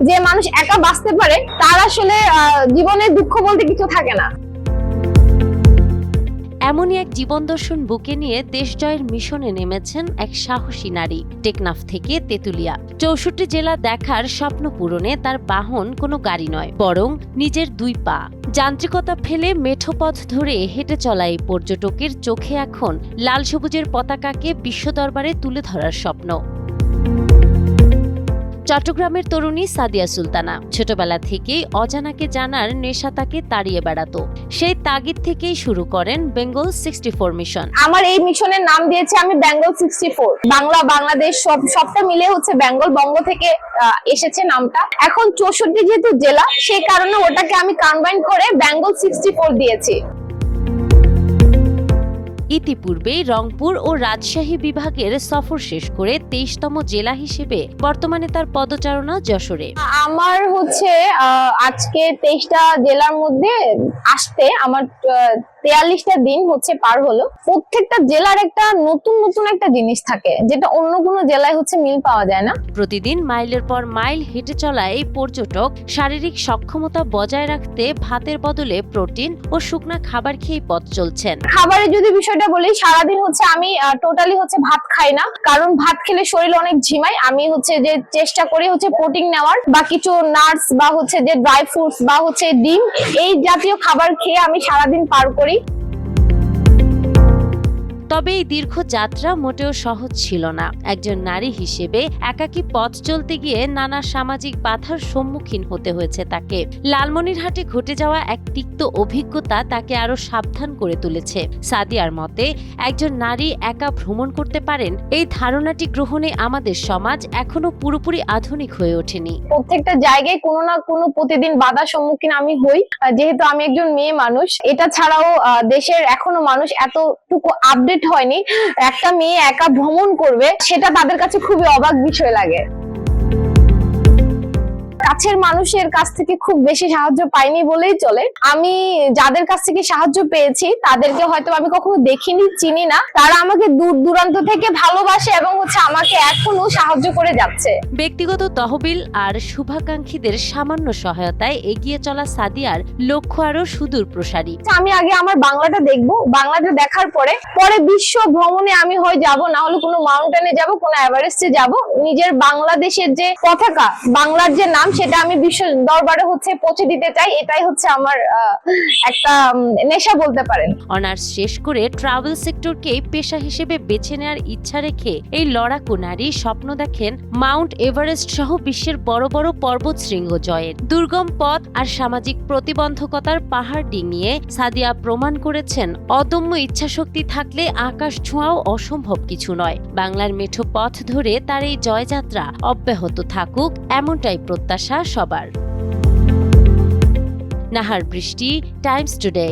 যে মানুষ একা বাঁচতে পারে তার আসলে জীবনে দুঃখ বলতে কিছু থাকে না। এমনই এক জীবন দর্শন বুকে নিয়ে দেশ জয়ের মিশনে নেমেছেন এক সাহসী নারী। টেকনাফ থেকে তেতুলিয়া 64 জেলা দেখার স্বপ্ন পূরণে তার বাহন কোনো গাড়ি নয়, বরং নিজের 2 পা। যান্ত্রিকতা ফেলে মেঠো পথ ধরে হেঁটে চলা এই পর্যটকের চোখে এখন লাল সবুজের পতাকাকে বিশ্ব দরবারে তুলে ধরার স্বপ্ন। চট্টগ্রামের তরুণী সাদিয়া সুলতানা ছোটবেলা থেকেই অজানাকে জানার নেশা তাকে তাড়িয়ে বেড়াতো। সেই তাগিদ থেকেই শুরু করেন বেঙ্গল 64 মিশন। আমার এই মিশনের নাম দিয়েছি আমি বেঙ্গল 64। বাংলা বাংলাদেশ সবটা মিলে হচ্ছে বেঙ্গল, বঙ্গ থেকে এসেছে নামটা। এখন 64 যেহেতু জেলা, সেই কারণে ওটাকে আমি কম্বাইন করে বেঙ্গল 64 দিয়েছি। ইতিপূর্বেই রংপুর ও রাজশাহী বিভাগের সফর শেষ করে 23তম জেলা হিসেবে বর্তমানে তার পদচারণা যশোরে। আমার হচ্ছে আজকে 23টা জেলার মধ্যে আসতে আমার 43টা দিন হচ্ছে পার হলো। প্রত্যেকটা জেলার একটা নতুন একটা জিনিস থাকে, যেটা অন্য কোনো জেলায় হচ্ছে মিল পাওয়া যায় না। প্রতিদিন মাইলের পর মাইল হেঁটে চলা এই পর্যটক শারীরিক সক্ষমতা বজায় রাখতে ভাতের বদলে প্রোটিন ও শুকনা খাবার খেয়ে পথ চলছেন। খাবারের যদি বিষয়টা বলি, সারাদিন হচ্ছে আমি টোটালি হচ্ছে ভাত খাই না, কারণ ভাত খেলে শরীর অনেক ঝিমায়। আমি হচ্ছে যে চেষ্টা করি হচ্ছে প্রোটিন নেওয়ার, বা কিছু নাটস বা হচ্ছে যে ড্রাই ফ্রুটস বা হচ্ছে ডিম, এই জাতীয় খাবার খেয়ে আমি সারাদিন পার করি। তবে এই দীর্ঘ যাত্রা মোটেও সহজ ছিল না। একজন নারী হিসেবে একাকী পথ চলতে গিয়ে নানা সামাজিক বাধার সম্মুখীন হতে হয়েছে তাকে। লালমনিরহাটে ঘটে যাওয়া এক তিক্ত অভিজ্ঞতা তাকে আরো সাবধান করে তুলেছে। সাদিয়ার মতে, একজন নারী একা ভ্রমণ করতে পারেন, এই ধারণাটি গ্রহণে আমাদের সমাজ এখনো পুরোপুরি আধুনিক হয়ে ওঠেনি। প্রত্যেকটা জায়গায় কোনো না কোনো প্রতিদিন বাধার সম্মুখীন আমি হই, যেহেতু আমি একজন মেয়ে মানুষ। এটা ছাড়াও দেশের এখনো মানুষ এতটুকু আপডেট হয়নি। একটা মেয়ে একা ভ্রমণ করবে, সেটা তাদের কাছে খুবই অবাক বিষয় লাগে। কাছের মানুষের কাছ থেকে খুব বেশি সাহায্য পাইনি বলেই চলে। আমি যাদের কাছ থেকে সাহায্য পেয়েছি তাদেরকে হয়তো আমি কখনো দেখিনি, চিনি না। তারা আমাকে দূর দূরান্ত থেকে ভালোবাসে এবং হচ্ছে আমাকে এখনো সাহায্য করে যাচ্ছে। ব্যক্তিগত তহবিল আর শুভাকাঙ্ক্ষীদের সামান্য সহায়তায় এগিয়ে চলা সাদিয়ার লক্ষ্য আরো সুদূর প্রসারী। আমি আগে আমার বাংলাটা দেখবো, বাংলাটা দেখার পরে বিশ্ব ভ্রমণে আমি হয় যাব, না হলে কোনো মাউন্টেনে যাব, কোনো এভারেস্টে যাব। নিজের বাংলাদেশের যে পতাকা, বাংলার যে নাম, সেটা আমি বিশ্ব দরবারে হচ্ছে পৌঁছে দিতে চাই। এটাই হচ্ছে আমার একটা নেশা বলতে পারেন। অনার্স শেষ করে ট্রাভেল সেক্টরকে পেশা হিসেবে বেছে নেওয়ার ইচ্ছা রেখে এই লড়াকু নারী স্বপ্ন দেখেন মাউন্ট এভারেস্ট সহ বিশ্বের বড় বড় পর্বত শৃঙ্গ জয়ের। দুর্গম পথ আর সামাজিক প্রতিবন্ধকতার পাহাড় ডিঙিয়ে সাদিয়া প্রমাণ করেছেন, অদম্য ইচ্ছাশক্তি থাকলে আকাশ ছোঁয়াও অসম্ভব কিছু নয়। বাংলার মেঠো পথ ধরে তার এই জয়যাত্রা অব্যাহত থাকুক, এমনটাই প্রত্যাশা সবার। নাহার বৃষ্টি, টাইমস টুডে।